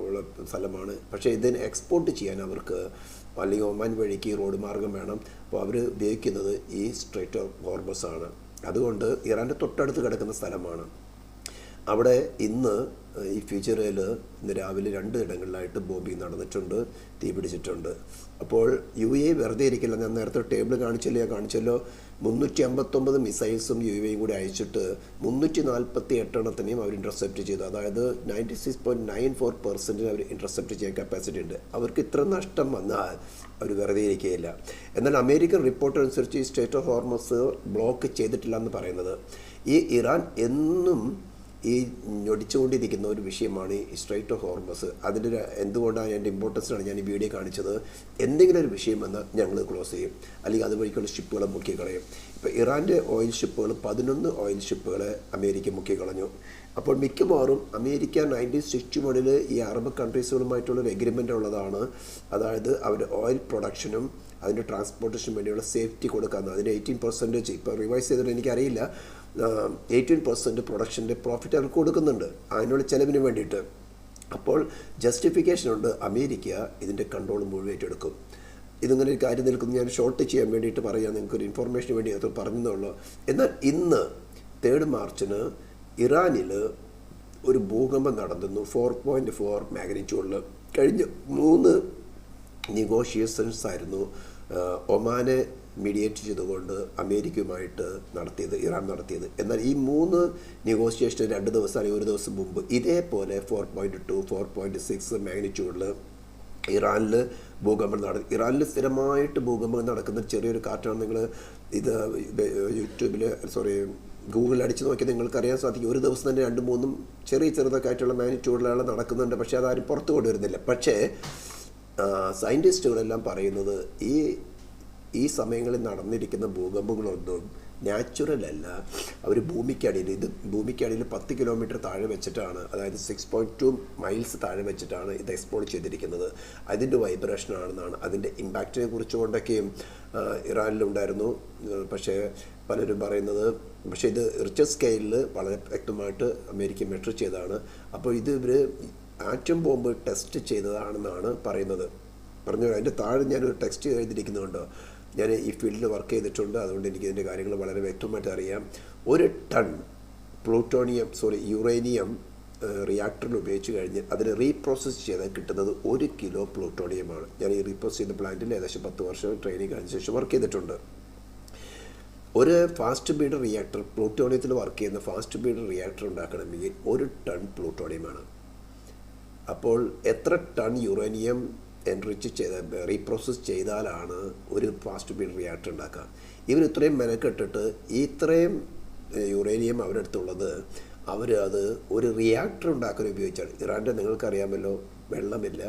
A: ഉള്ള സ്ഥലമാണ്. പക്ഷേ ഇതിന് എക്സ്പോർട്ട് ചെയ്യാൻ അവർക്ക് അല്ലെങ്കിൽ ഒമാൻ വഴിക്ക് റോഡ് മാർഗം വേണം. അപ്പോൾ അവർ ഉപയോഗിക്കുന്നത് ഈ സ്ട്രേറ്റ് ഓഫ് ഹോർമസ് ആണ്. അതുകൊണ്ട് ഇറാൻ്റെ തൊട്ടടുത്ത് കിടക്കുന്ന സ്ഥലമാണ്. അവിടെ ഇന്ന് ഈ ഫ്യൂച്ചറിൽ ഇന്ന് രാവിലെ 2 ഇടങ്ങളിലായിട്ട് ബോംബിങ് നടന്നിട്ടുണ്ട്, തീ പിടിച്ചിട്ടുണ്ട്. അപ്പോൾ UAE വെറുതെ ഇരിക്കില്ല. ഞാൻ നേരത്തെ ടേബിൾ കാണിച്ചല്ലോ 359 മിസൈൽസും UAE കൂടി അയച്ചിട്ട് 348 എണ്ണത്തിനെയും അവർ ഇൻ്റർസെപ്റ്റ് ചെയ്തു. അതായത് 96.94% അവർ ഇൻ്റർസെപ്റ്റ് ചെയ്യാൻ കപ്പാസിറ്റി ഉണ്ട്. അവർക്ക് ഇത്ര നഷ്ടം വന്നാൽ അവർ വെറുതെ ഇരിക്കുകയില്ല. എന്നാൽ അമേരിക്കൻ റിപ്പോർട്ട് അനുസരിച്ച് ഈ സ്ട്രേറ്റ് ഓഫ് ഹോർമസ് ബ്ലോക്ക് ചെയ്തിട്ടില്ല എന്ന് പറയുന്നത്. ഈ ഇറാൻ എന്നും ഈ ഞൊടിച്ചുകൊണ്ടിരിക്കുന്ന ഒരു വിഷയമാണ് ഈ സ്ട്രേറ്റ് ഓഫ് ഹോർമസ്. അതിൻ്റെ എന്തുകൊണ്ടാണ് അതിൻ്റെ ഇമ്പോർട്ടൻസാണ് ഞാൻ ഈ വീഡിയോ കാണിച്ചത്. എന്തെങ്കിലും ഒരു വിഷയം വന്നാൽ ഞങ്ങൾ ക്ലോസ് ചെയ്യും, അല്ലെങ്കിൽ അതുവഴിക്കുള്ള ഷിപ്പുകളെ മുക്കിക്കളയും. ഇപ്പോൾ ഇറാൻ്റെ ഓയിൽ ഷിപ്പുകൾ 11 ഓയിൽ ഷിപ്പുകളെ അമേരിക്ക മുക്കിക്കളഞ്ഞു. അപ്പോൾ മിക്കവാറും അമേരിക്ക 1961 ഈ അറബ് കൺട്രീസുകളുമായിട്ടുള്ളൊരു എഗ്രിമെൻ്റ് ഉള്ളതാണ്. അതായത് അവരുടെ ഓയിൽ പ്രൊഡക്ഷനും അതിൻ്റെ ട്രാൻസ്പോർട്ടേഷനും വേണ്ടിയുള്ള സേഫ്റ്റി കൊടുക്കാമെന്ന്. അതിന് 18% ഇപ്പോൾ റിവൈസ് ചെയ്തിട്ട് എനിക്കറിയില്ല, 18% പ്രൊഡക്ഷൻ്റെ പ്രോഫിറ്റ് അവർക്ക് കൊടുക്കുന്നുണ്ട് അതിനുള്ള ചിലവിന് വേണ്ടിയിട്ട്. അപ്പോൾ ജസ്റ്റിഫിക്കേഷൻ ഉണ്ട്, അമേരിക്ക ഇതിൻ്റെ കൺട്രോൾ മുഴുവൻ ഏറ്റെടുക്കും. ഇതിങ്ങനെ ഒരു കാര്യം നിൽക്കുന്നു, ഞാൻ ഷോർട്ട് ചെയ്യാൻ വേണ്ടിയിട്ട് പറയാം, നിങ്ങൾക്കൊരു ഇൻഫോർമേഷന് വേണ്ടി അത് പറഞ്ഞെന്നുള്ളൂ. എന്നാൽ ഇന്ന് 3 മാർച്ചിന് ഇറാനിൽ ഒരു ഭൂകമ്പം നടന്നു 4.4 മാഗ്നിറ്റ്യൂഡിൽ. കഴിഞ്ഞ 3 നെഗോഷിയേഷൻസ് ആയിരുന്നു ഒമാനെ മീഡിയേറ്റ് ചെയ്തുകൊണ്ട് അമേരിക്കയുമായിട്ട് ഇറാൻ നടത്തിയത്. എന്നാൽ ഈ 3 നെഗോഷിയേഷൻ 2 ദിവസം അല്ലെങ്കിൽ 1 ദിവസം മുമ്പ് ഇതേപോലെ 4.2, 4.6 മാഗ്നിറ്റ്യൂഡിൽ ഇറാനിൽ ഭൂകമ്പം നടന്നു. ഇറാനിൽ സ്ഥിരമായിട്ട് ഭൂകമ്പം നടക്കുന്ന ചെറിയൊരു കാറ്റാണ്. നിങ്ങൾ ഇത് യൂട്യൂബിൽ ഗൂഗിളിൽ അടിച്ച് നോക്കിയാൽ നിങ്ങൾക്കറിയാൻ സാധിക്കും, ഒരു ദിവസം തന്നെ 2-3 ചെറുതൊക്കെ ആയിട്ടുള്ള മാഗ്നിറ്റ്യൂഡിലാണ് നടക്കുന്നുണ്ട്. പക്ഷേ അതാരും പുറത്തു കൊണ്ടുവരുന്നില്ല. പക്ഷേ സയൻറ്റിസ്റ്റുകളെല്ലാം പറയുന്നത് ഈ സമയങ്ങളിൽ നടന്നിരിക്കുന്ന ഭൂകമ്പങ്ങളൊന്നും നാച്ചുറൽ അല്ല. അവർ ഭൂമിക്കടിയിൽ 10 കിലോമീറ്റർ താഴെ വെച്ചിട്ടാണ്, അതായത് 6.2 മൈൽസ് താഴെ വെച്ചിട്ടാണ് ഇത് എക്സ്പ്ലോർ ചെയ്തിരിക്കുന്നത്. അതിൻ്റെ വൈബ്രേഷനാണെന്നാണ്. അതിൻ്റെ ഇമ്പാക്റ്റിനെ കുറിച്ചുകൊണ്ടൊക്കെയും ഇറാനിലുണ്ടായിരുന്നു. പക്ഷേ പലരും പറയുന്നത്, പക്ഷേ ഇത് റിച്ചർ സ്കെയിലിൽ വളരെ വ്യക്തമായിട്ട് അമേരിക്ക മെഷർ ചെയ്തതാണ്. അപ്പോൾ ഇത് ഇവർ ആറ്റം ബോംബ് ടെസ്റ്റ് ചെയ്തതാണെന്നാണ് പറയുന്നത്. അതിൻ്റെ താഴെ ഞാനൊരു ടെക്സ്റ്റ് എഴുതിയിരിക്കുന്നുണ്ടോ. ഞാൻ ഈ ഫീൽഡിൽ വർക്ക് ചെയ്തിട്ടുണ്ട്, അതുകൊണ്ട് എനിക്ക് ഇതിൻ്റെ കാര്യങ്ങൾ വളരെ വ്യക്തമായിട്ട് അറിയാം. 1 ടൺ യുറേനിയം റിയാക്ടറിൽ ഉപയോഗിച്ച് കഴിഞ്ഞ് അതിന് റീപ്രോസസ് ചെയ്താൽ കിട്ടുന്നത് 1 കിലോ പ്ലൂട്ടോണിയമാണ്. ഞാൻ ഈ റീപ്രോസസ് ചെയ്ത പ്ലാന്റിൽ ഏകദേശം 10 വർഷം ട്രെയിനിങ് കഴിഞ്ഞ ശേഷം വർക്ക് ചെയ്തിട്ടുണ്ട്. ഒരു ഫാസ്റ്റ് ബീഡർ റിയാക്ടർ, പ്ലൂട്ടോണിയത്തിൽ വർക്ക് ചെയ്യുന്ന ഫാസ്റ്റ് ബീഡർ റിയാക്ടർ ഉണ്ടാക്കണമെങ്കിൽ 1 ടൺ പ്ലൂട്ടോണിയമാണ്. അപ്പോൾ എത്ര ടൺ യുറേനിയം എൻറിച്ച് റീപ്രോസസ് ചെയ്താലാണ് ഒരു ഫാസ്റ്റ് ബീഡർ റിയാക്ടർ ഉണ്ടാക്കുക? ഇവർ ഇത്രയും മെനക്കെട്ടിട്ട് ഇത്രയും യുറേനിയം അവരുടെ അടുത്തുള്ളത് അത് ഒരു റിയാക്ടർ ഉണ്ടാക്കാൻ ഉപയോഗിച്ചാണ്. ഇറാൻ്റെ നിങ്ങൾക്കറിയാമല്ലോ, വെള്ളമില്ല,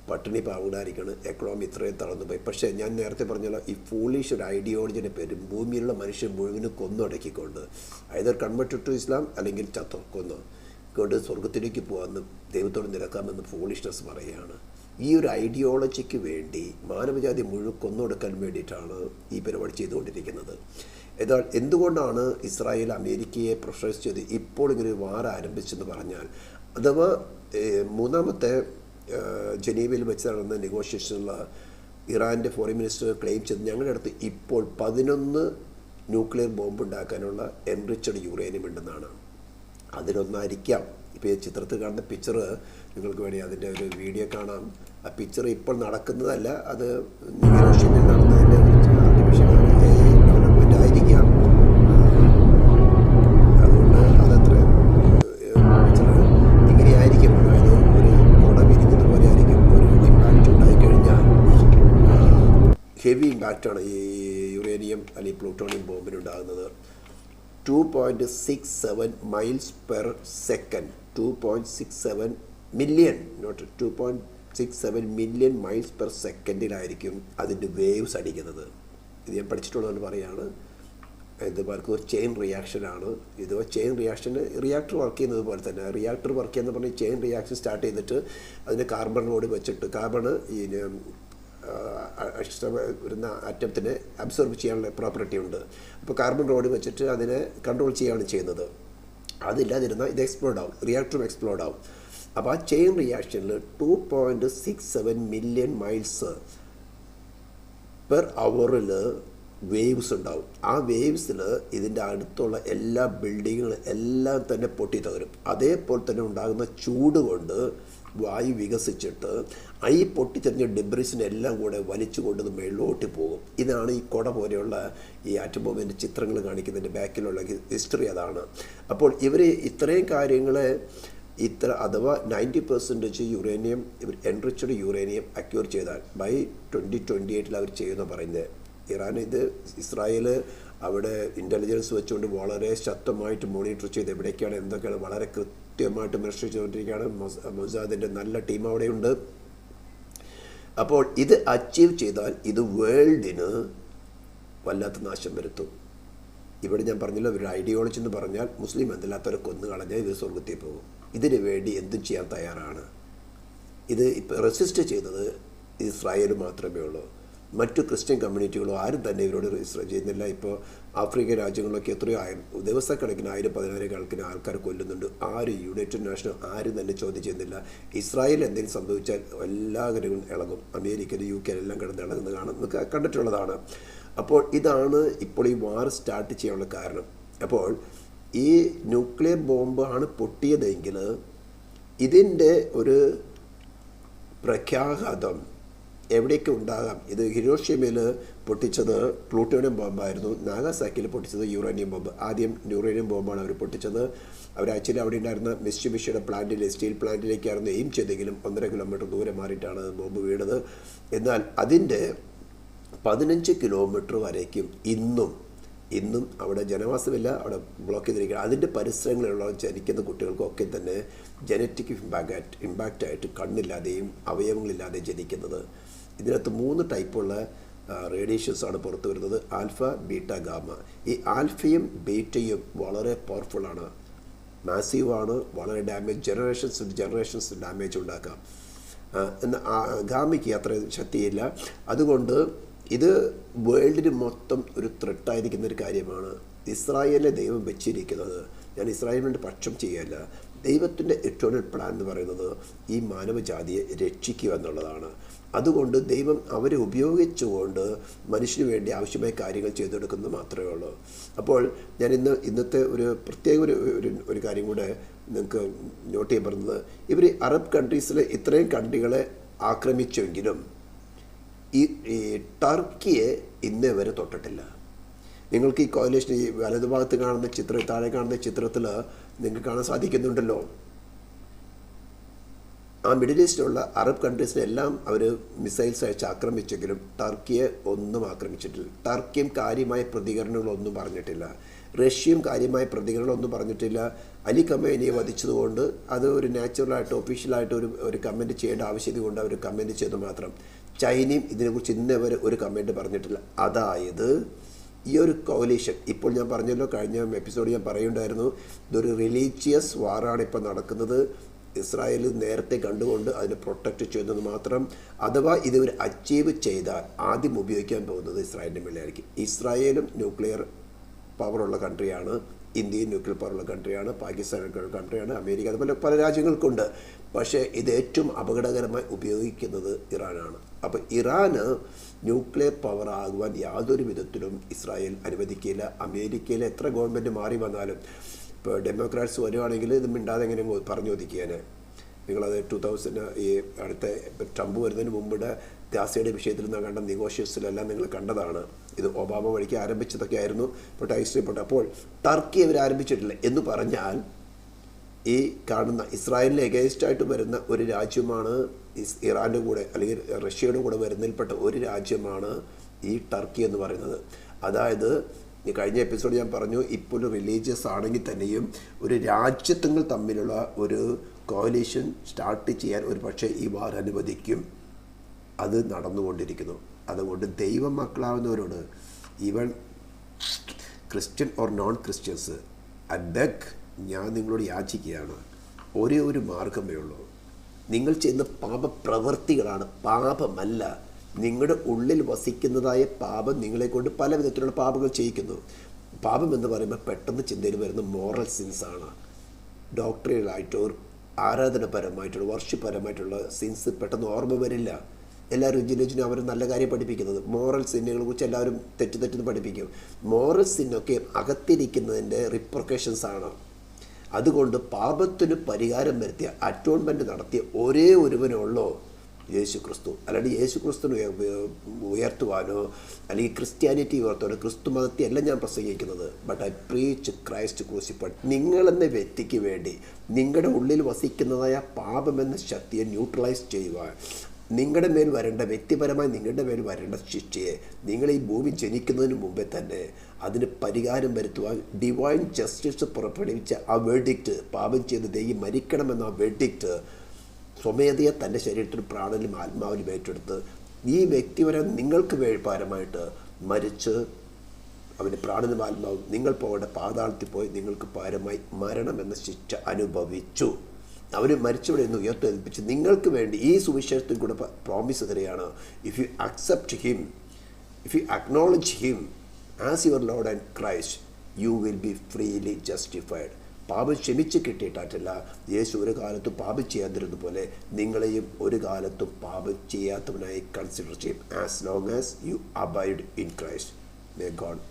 A: പട്ടിണി പാവൂടായിരിക്കണം, എക്കണോമി ഇത്രയും തളർന്നുപോയി. പക്ഷേ ഞാൻ നേരത്തെ പറഞ്ഞല്ലോ, ഈ ഫൂളിഷ് ഒരു ഐഡിയോളജിൻ്റെ പേരും ഭൂമിയിലുള്ള മനുഷ്യൻ മുഴുവനും കൊന്നൊടക്കിക്കൊണ്ട് ഐദർ കൺവേർട്ടഡ് ടു ഇസ്ലാം അല്ലെങ്കിൽ കൊന്നു കൊണ്ട് സ്വർഗത്തിലേക്ക് പോകാമെന്ന് ദൈവത്തോട് നിരക്കാമെന്ന് ഫൂളിഷ്നെസ് പറയുകയാണ്. ഈ ഒരു ഐഡിയോളജിക്ക് വേണ്ടി മാനവജാതി മുഴുവൻ കൊന്നൊടുക്കാൻ വേണ്ടിയിട്ടാണ് ഈ പരിപാടി ചെയ്തുകൊണ്ടിരിക്കുന്നത്. എന്തുകൊണ്ടാണ് ഇസ്രായേൽ അമേരിക്കയെ പ്രഷറൈസ് ചെയ്ത് ഇപ്പോൾ ഇങ്ങനെ ഒരു വാർ ആരംഭിച്ചെന്ന് പറഞ്ഞാൽ, അഥവാ 3ാമത്തെ ജനീവയിൽ വെച്ച് നടന്ന നെഗോഷിയേഷനിലുള്ള ഇറാൻ്റെ ഫോറിൻ മിനിസ്റ്റർ ക്ലെയിം ചെയ്ത് ഞങ്ങളുടെ അടുത്ത് ഇപ്പോൾ 11 ന്യൂക്ലിയർ ബോംബ് ഉണ്ടാക്കാനുള്ള എൻറിച്ചഡ് യുറേനിയം ഉണ്ടെന്നാണ്. അതിലൊന്നായിരിക്കാം ഇപ്പോൾ ഈ ചിത്രത്തിൽ കാണുന്ന പിക്ചർ. നിങ്ങൾക്ക് വേണ്ടി അതിൻ്റെ ഒരു വീഡിയോ കാണാം. ആ പിക്ചർ ഇപ്പോൾ നടക്കുന്നതല്ല, അത് ഹിരോഷിമയിൽ നടന്നതിൻ്റെ ആർട്ടിഫിഷ്യൽ ഡെവലപ്മെൻ്റ് ആയിരിക്കാം. അതുകൊണ്ട് അതത്ര പിക്ചർ ഇങ്ങനെയായിരിക്കും. അതായത് ഒരു കുട വിരിക്കുന്ന പോലെ ആയിരിക്കും. ഒരു ഇമ്പാക്റ്റ് ഉണ്ടായിക്കഴിഞ്ഞാൽ ഹെവി ഇമ്പാക്റ്റാണ് ഈ യുറേനിയം അല്ലെങ്കിൽ പ്ലൂട്ടോണിയം ബോംബിനുണ്ടാകുന്നത്. 2.67 miles per second, 2.67 million, not 2.67 million miles per സെക്കൻഡിലായിരിക്കും അതിൻ്റെ വേവ്സ് അടിക്കുന്നത്. ഇത് ഞാൻ പഠിച്ചിട്ടുള്ളതെന്ന് പറയുകയാണ്. ഇത് ഒരു ചെയിൻ റിയാക്ഷനാണ്. ഇത് ചെയിൻ റിയാക്ഷന് റിയാക്ടർ വർക്ക് ചെയ്യുന്നത് പോലെ തന്നെ, റിയാക്ടർ വർക്ക് ചെയ്യുന്ന പറഞ്ഞാൽ ചെയിൻ റിയാക്ഷൻ സ്റ്റാർട്ട് ചെയ്തിട്ട് അതിന് കാർബണിനോട് വെച്ചിട്ട്, കാർബണ് ഈ വരുന്ന ആറ്റത്തിനെ അബ്സോർബ് ചെയ്യാനുള്ള പ്രോപ്പർട്ടി ഉണ്ട്. അപ്പോൾ കാർബൺ റോഡ് വെച്ചിട്ട് അതിനെ കൺട്രോൾ ചെയ്യുകയാണ് ചെയ്യുന്നത്. അതില്ലാതിരുന്നാൽ ഇത് എക്സ്പ്ലോഡ് ആവും, റിയാക്ടറും എക്സ്പ്ലോഡ് ആവും. അപ്പോൾ ആ ചെയിൻ റിയാക്ഷനിൽ 2.67 മില്യൺ മൈൽസ് പെർ അവറിൽ വേവ്സ് ഉണ്ടാവും. ആ വേവ്സിൽ ഇതിൻ്റെ അടുത്തുള്ള എല്ലാ ബിൽഡിങ്ങുകളും എല്ലാം തന്നെ പൊട്ടിത്തകരും. അതേപോലെ തന്നെ ഉണ്ടാകുന്ന ചൂട് കൊണ്ട് വായു വികസിച്ചിട്ട് ഈ പൊട്ടിത്തെറിഞ്ഞ ഡെബ്രിസിനെല്ലാം കൂടെ വലിച്ചു കൊണ്ടത് മേളിലോട്ട് പോകും. ഇതാണ് ഈ കുട പോലെയുള്ള ഈ ആറ്റം ബോംബിൻ്റെ ചിത്രങ്ങൾ കാണിക്കുന്നതിൻ്റെ ബാക്കിലുള്ള ഹിസ്റ്ററി അതാണ്. അപ്പോൾ ഇവർ ഇത്രയും കാര്യങ്ങളെ അഥവാ 90% യുറേനിയം, എൻറിച്ചഡ് യുറേനിയം അക്യൂർ ചെയ്താൽ ബൈ 2028 അവർ ചെയ്യുമെന്ന് പറയുന്നത്. ഇറാൻ ഇസ്രായേൽ അവിടെ ഇൻ്റലിജൻസ് വെച്ചുകൊണ്ട് വളരെ ശക്തമായിട്ട് മോണിറ്റർ ചെയ്ത് എവിടേക്കാണ് എന്തൊക്കെയാണ് വളരെ കൃത്യമായിട്ട് മെഷർ ചെയ്തുകൊണ്ടിരിക്കുകയാണ്. മൊസാദിൻ്റെ നല്ല ടീം അവിടെയുണ്ട്. അപ്പോൾ ഇത് അച്ചീവ് ചെയ്താൽ ഇത് വേൾഡിന് വല്ലാത്ത നാശം വരുത്തും. ഇവിടെ ഞാൻ പറഞ്ഞല്ലോ, ഒരു ഐഡിയോളജി എന്ന് പറഞ്ഞാൽ മുസ്ലിം അല്ലാത്തവരെ കൊന്നു കളഞ്ഞാൽ ഇവർ സ്വർഗത്തിൽ പോകും. ഇതിനു വേണ്ടി എന്തും ചെയ്യാൻ തയ്യാറാണ്. ഇത് ഇപ്പോൾ റെസിസ്റ്റ് ചെയ്തത് ഇസ്രായേൽ മാത്രമേ ഉള്ളൂ. മറ്റു ക്രിസ്ത്യൻ കമ്മ്യൂണിറ്റികളോ ആരും തന്നെ ഇവരോട് രജിസ്റ്റർ ചെയ്യുന്നില്ല. ഇപ്പോൾ ആഫ്രിക്കൻ രാജ്യങ്ങളിലൊക്കെ എത്രയോ ദിവസക്കണക്കിന് 1000-10,000 കണക്കിന് ആൾക്കാർ കൊല്ലുന്നുണ്ട്. ആരും യുണൈറ്റഡ് നേഷൻ ആരും തന്നെ ചോദ്യം ചെയ്യുന്നില്ല. ഇസ്രായേൽ എന്തെങ്കിലും സംഭവിച്ചാൽ എല്ലാ കാര്യങ്ങളും ഇളകും. അമേരിക്കയിലും UK എല്ലാം കിടന്ന് ഇളകുന്നത് നമുക്ക് കണ്ടിട്ടുള്ളതാണ്. അപ്പോൾ ഇതാണ് ഇപ്പോൾ ഈ വാർ സ്റ്റാർട്ട് ചെയ്യാനുള്ള കാരണം. അപ്പോൾ ഈ ന്യൂക്ലിയർ ബോംബാണ് പൊട്ടിയതെങ്കിൽ ഇതിൻ്റെ ഒരു പ്രഖ്യാഘാതം എവിടെയൊക്കെ ഉണ്ടാകാം. ഇത് ഹിരോഷിമയിൽ പൊട്ടിച്ചത് പ്ലൂട്ടോണിയം ബോംബായിരുന്നു. നാഗാസാക്കിയിൽ പൊട്ടിച്ചത് യുറേനിയം ബോംബ്. ആദ്യം യുറേനിയം ബോംബാണ് അവർ പൊട്ടിച്ചത്. അവർ ആക്ച്വലി അവിടെ ഉണ്ടായിരുന്ന മിസ്റ്റുബിഷിയുടെ പ്ലാന്റിൽ, സ്റ്റീൽ പ്ലാന്റിലേക്കായിരുന്നു എയിം ചെയ്തെങ്കിലും 1.5 കിലോമീറ്റർ ദൂരെ മാറിയിട്ടാണ് ബോംബ് വീണത്. എന്നാൽ അതിൻ്റെ 15 കിലോമീറ്റർ വരേക്കും ഇന്നും ഇന്നും അവിടെ ജനവാസമില്ല, അവിടെ ബ്ലോക്ക് ചെയ്തിരിക്കുക. അതിൻ്റെ പരിസരങ്ങളിലുള്ള ജനിക്കുന്ന കുട്ടികൾക്കൊക്കെ തന്നെ ജനറ്റിക് ഇമ്പാക്റ്റായിട്ട് കണ്ണില്ലാതെയും അവയവങ്ങളില്ലാതെയും ജനിക്കുന്നത്. ഇതിനകത്ത് 3 ടൈപ്പുള്ള റേഡിയേഷൻസാണ് പുറത്തു വരുന്നത്: ആൽഫ, ബീറ്റ, ഗാമ. ഈ ആൽഫയും ബീറ്റയും വളരെ പവർഫുള്ളാണ്, മാസീവാണ്, വളരെ ജനറേഷൻസ് ഡാമേജ് ഉണ്ടാക്കാം. എന്നാൽ ഗാമയ്ക്ക് അത്ര ശക്തിയില്ല. അതുകൊണ്ട് ഇത് വേൾഡിന് മൊത്തം ഒരു ത്രെട്ടായിരിക്കുന്ന ഒരു കാര്യമാണ്. ഇസ്രായേലിനെ ദൈവം വെച്ചിരിക്കുന്നത്, ഞാൻ ഇസ്രായേലിൻ്റെ പക്ഷം ചെയ്യല്ല, ദൈവത്തിൻ്റെ എറ്റേണൽ പ്ലാൻ എന്ന് പറയുന്നത് ഈ മാനവജാതിയെ രക്ഷിക്കുക എന്നുള്ളതാണ്. അതുകൊണ്ട് ദൈവം അവരെ ഉപയോഗിച്ചുകൊണ്ട് മനുഷ്യന് വേണ്ടി ആവശ്യമായ കാര്യങ്ങൾ ചെയ്തെടുക്കുന്നത് മാത്രമേ ഉള്ളൂ. അപ്പോൾ ഞാൻ ഇന്നത്തെ ഒരു പ്രത്യേക ഒരു കാര്യം കൂടെ നിങ്ങൾക്ക് നോട്ട് ചെയ്യാൻ പറയുന്നത്, ഇവർ അറബ് കൺട്രീസിലെ ഇത്രയും കൺട്രികളെ ആക്രമിച്ചെങ്കിലും ഈ ടർക്കിയെ ഇന്നേ വരെ തൊട്ടിട്ടില്ല. നിങ്ങൾക്ക് ഈ കോയലേഷൻ ഈ വലതുഭാഗത്ത് കാണുന്ന ചിത്രം, താഴെ കാണുന്ന ചിത്രത്തിൽ നിങ്ങൾക്ക് കാണാൻ സാധിക്കുന്നുണ്ടല്ലോ, ആ മിഡിൽ ഈസ്റ്റിലുള്ള അറബ് കൺട്രീസിനെല്ലാം അവർ മിസൈൽസ് അയച്ച് ആക്രമിച്ചെങ്കിലും ടർക്കിയെ ഒന്നും ആക്രമിച്ചിട്ടില്ല. ടർക്കിയും കാര്യമായ പ്രതികരണങ്ങളൊന്നും പറഞ്ഞിട്ടില്ല, റഷ്യയും കാര്യമായ പ്രതികരണങ്ങളൊന്നും പറഞ്ഞിട്ടില്ല. അലി ഖമേനിയെ വധിച്ചതുകൊണ്ട് അത് ഒരു നാച്ചുറലായിട്ട് ഒഫീഷ്യലായിട്ട് ഒരു കമൻറ്റ് ചെയ്യേണ്ട ആവശ്യത കൊണ്ട് അവർ കമൻറ്റ് ചെയ്തു മാത്രം. ചൈനയും ഇതിനെക്കുറിച്ച് ഇന്നവരെ ഒരു കമൻറ്റ് പറഞ്ഞിട്ടില്ല. അതായത് ഈ ഒരു കോalition, ഇപ്പോൾ ഞാൻ പറഞ്ഞല്ലോ, കഴിഞ്ഞ എപ്പിസോഡ് ഞാൻ പറയുണ്ടായിരുന്നു, ഇതൊരു റിലീജിയസ് വാറാണ് ഇപ്പോൾ നടക്കുന്നത്. ഇസ്രായേൽ നേരത്തെ കണ്ടുകൊണ്ട് അതിനെ പ്രൊട്ടക്റ്റ് ചെയ്യുന്നത് മാത്രം. അഥവാ ഇത് ഒരു അച്ചീവ് ചെയ്താൽ ആദ്യം ഉപയോഗിക്കാൻ പോകുന്നത് ഇസ്രായേലിൻ്റെ മേലെയായിരിക്കും. ഇസ്രായേലും ന്യൂക്ലിയർ പവറുള്ള കൺട്രിയാണ്, ഇന്ത്യയും ന്യൂക്ലിയർ പവറുള്ള കൺട്രിയാണ്, പാകിസ്ഥാൻ കൺട്രിയാണ്, അമേരിക്ക, അതുപോലെ പല രാജ്യങ്ങൾക്കുണ്ട്. പക്ഷേ ഇത് ഏറ്റവും അപകടകരമായി ഉപയോഗിക്കുന്നത് ഇറാനാണ്. അപ്പോൾ ഇറാന് ന്യൂക്ലിയർ പവർ ആകുവാൻ യാതൊരു വിധത്തിലും ഇസ്രായേൽ അനുവദിക്കില്ല. അമേരിക്കയിലെ എത്ര ഗവൺമെൻറ് മാറി വന്നാലും, ഇപ്പോൾ ഡെമോക്രാറ്റ്സ് വരുവാണെങ്കിൽ ഇത് മിണ്ടാതെ എങ്ങനെ പറഞ്ഞു ഒതുക്കിയാൽ. നിങ്ങളത് 2000 ഈ അടുത്ത ട്രംപ് വരുന്നതിന് മുമ്പ് ഗാസയുടെ വിഷയത്തിൽ നിന്ന് കണ്ട നെഗോഷിയേഷൻസിലെല്ലാം നിങ്ങൾ കണ്ടതാണ്. ഇത് ഒബാമ വഴിക്ക് ആരംഭിച്ചതൊക്കെ ആയിരുന്നു, ഇപ്പോൾ ഐശ്വര്യപ്പെട്ടു. അപ്പോൾ ടർക്കി അവർ ആരംഭിച്ചിട്ടില്ല എന്ന് പറഞ്ഞാൽ ഈ കാണുന്ന ഇസ്രായേലിന് എഗൈൻസ്റ്റായിട്ട് വരുന്ന ഒരു രാജ്യമാണ് ഇറാൻ്റെ കൂടെ അല്ലെങ്കിൽ റഷ്യയുടെ കൂടെ വരുന്നതിൽപ്പെട്ട ഒരു രാജ്യമാണ് ഈ ടർക്കി എന്ന് പറയുന്നത്. അതായത് കഴിഞ്ഞ എപ്പിസോഡ് ഞാൻ പറഞ്ഞു, ഇപ്പോൾ റിലീജിയസ് ആണെങ്കിൽ തന്നെയും ഒരു രാജ്യത്തുങ്ങൾ തമ്മിലുള്ള ഒരു കോalition സ്റ്റാർട്ട് ചെയ്യാൻ ഒരു പക്ഷേ ഈ വാർ അനുവദിക്കും. അത് നടന്നുകൊണ്ടിരിക്കുന്നു. അതുകൊണ്ട് ദൈവ മക്കളാവുന്നവരോട്, even Christian or non Christians, beg ഞാൻ നിങ്ങളോട് യാചിക്കുകയാണ്, ഒരേ ഒരു മാർഗമേ ഉള്ളൂ. നിങ്ങൾ ചെയ്യുന്ന പാപപ്രവൃത്തികളാണ്, പാപമല്ല. നിങ്ങളുടെ ഉള്ളിൽ വസിക്കുന്നതായ പാപം നിങ്ങളെക്കൊണ്ട് പല വിധത്തിലുള്ള പാപങ്ങൾ ചെയ്യിക്കുന്നു. പാപം എന്ന് പറയുമ്പോൾ പെട്ടെന്ന് ചിന്തയിൽ വരുന്ന മോറൽ സിൻസാണ്. ഡോക്ടറിയലായിട്ടോ ആരാധനപരമായിട്ടുള്ള വർഷിപ്പരമായിട്ടുള്ള സിൻസ് പെട്ടെന്ന് ഓർമ്മ വരില്ല. എല്ലാ റിലിജനും അവർ നല്ല കാര്യം പഠിപ്പിക്കുന്നത്, മോറൽ സിന്നുകളെ കുറിച്ച് എല്ലാവരും തെറ്റെന്ന് പഠിപ്പിക്കും. മോറൽ സിന്നൊക്കെ അകത്തിരിക്കുന്നതിൻ്റെ റിപ്പർക്കഷൻസ് ആണ്. അതുകൊണ്ട് പാപത്തിന് പരിഹാരം വരുത്തിയ, അറ്റോൺമെൻറ്റ് നടത്തിയ ഒരേ ഒരുവനുള്ളോ യേശു ക്രിസ്തു. അല്ലാണ്ട് യേശു ക്രിസ്തുവിനെ ഉയർത്തുവാനോ അല്ലെങ്കിൽ ക്രിസ്ത്യാനിറ്റി ഉയർത്തുവാനോ ക്രിസ്തു മതത്തെ അല്ല ഞാൻ പ്രസംഗിക്കുന്നത്. But I preach Christ crucified. നിങ്ങളെന്ന വ്യക്തിക്ക് വേണ്ടി നിങ്ങളുടെ ഉള്ളിൽ വസിക്കുന്നതായ പാപമെന്ന ശക്തിയെ ന്യൂട്രലൈസ് ചെയ്യുവാൻ, നിങ്ങളുടെ മേൽ വരേണ്ട, വ്യക്തിപരമായി നിങ്ങളുടെ മേൽ വരേണ്ട ശിക്ഷയെ നിങ്ങൾ ഈ ഭൂമി ജനിക്കുന്നതിന് മുമ്പേ തന്നെ അതിന് പരിഹാരം വരുത്തുവാൻ ഡിവൈൻ ജസ്റ്റിസ് പുറപ്പെടുവിച്ച ആ വെർഡിക്റ്റ്, പാപം ചെയ്ത് ദൈവം മരിക്കണമെന്ന ആ വെർഡിക്റ്റ് സ്വമേധയെ തൻ്റെ ശരീരത്തിൽ പ്രാണനും ആത്മാവിലും ഏറ്റെടുത്ത് ഈ വ്യക്തിപരം നിങ്ങൾക്ക് വേഴ്പാരമായിട്ട് മരിച്ച് അവൻ്റെ പ്രാണനും ആത്മാവും നിങ്ങൾ പോകേണ്ട പാതാളത്തിൽ പോയി നിങ്ങൾക്ക് പാരമായി മരണമെന്ന ശിക്ഷ അനുഭവിച്ചു. അവർ മരിച്ചവിടെ നിന്ന് ഉയർത്തെൽപ്പിച്ച് നിങ്ങൾക്ക് വേണ്ടി ഈ സുവിശേഷത്തിൽ കൂടെ പ്രോമിസ് തരികയാണ്. If you accept him, if you acknowledge him as your Lord and Christ, you will be freely justified. പാപം ക്ഷമിച്ച് കിട്ടിയിട്ടല്ല, യേശു ഒരു കാലത്തും പാപം ചെയ്യാതിരുന്നതുപോലെ നിങ്ങളെയും ഒരു കാലത്തും പാപം ചെയ്യാത്തവനായി കൺസിഡർ ചെയ്യും, as long as you abide in Christ. May God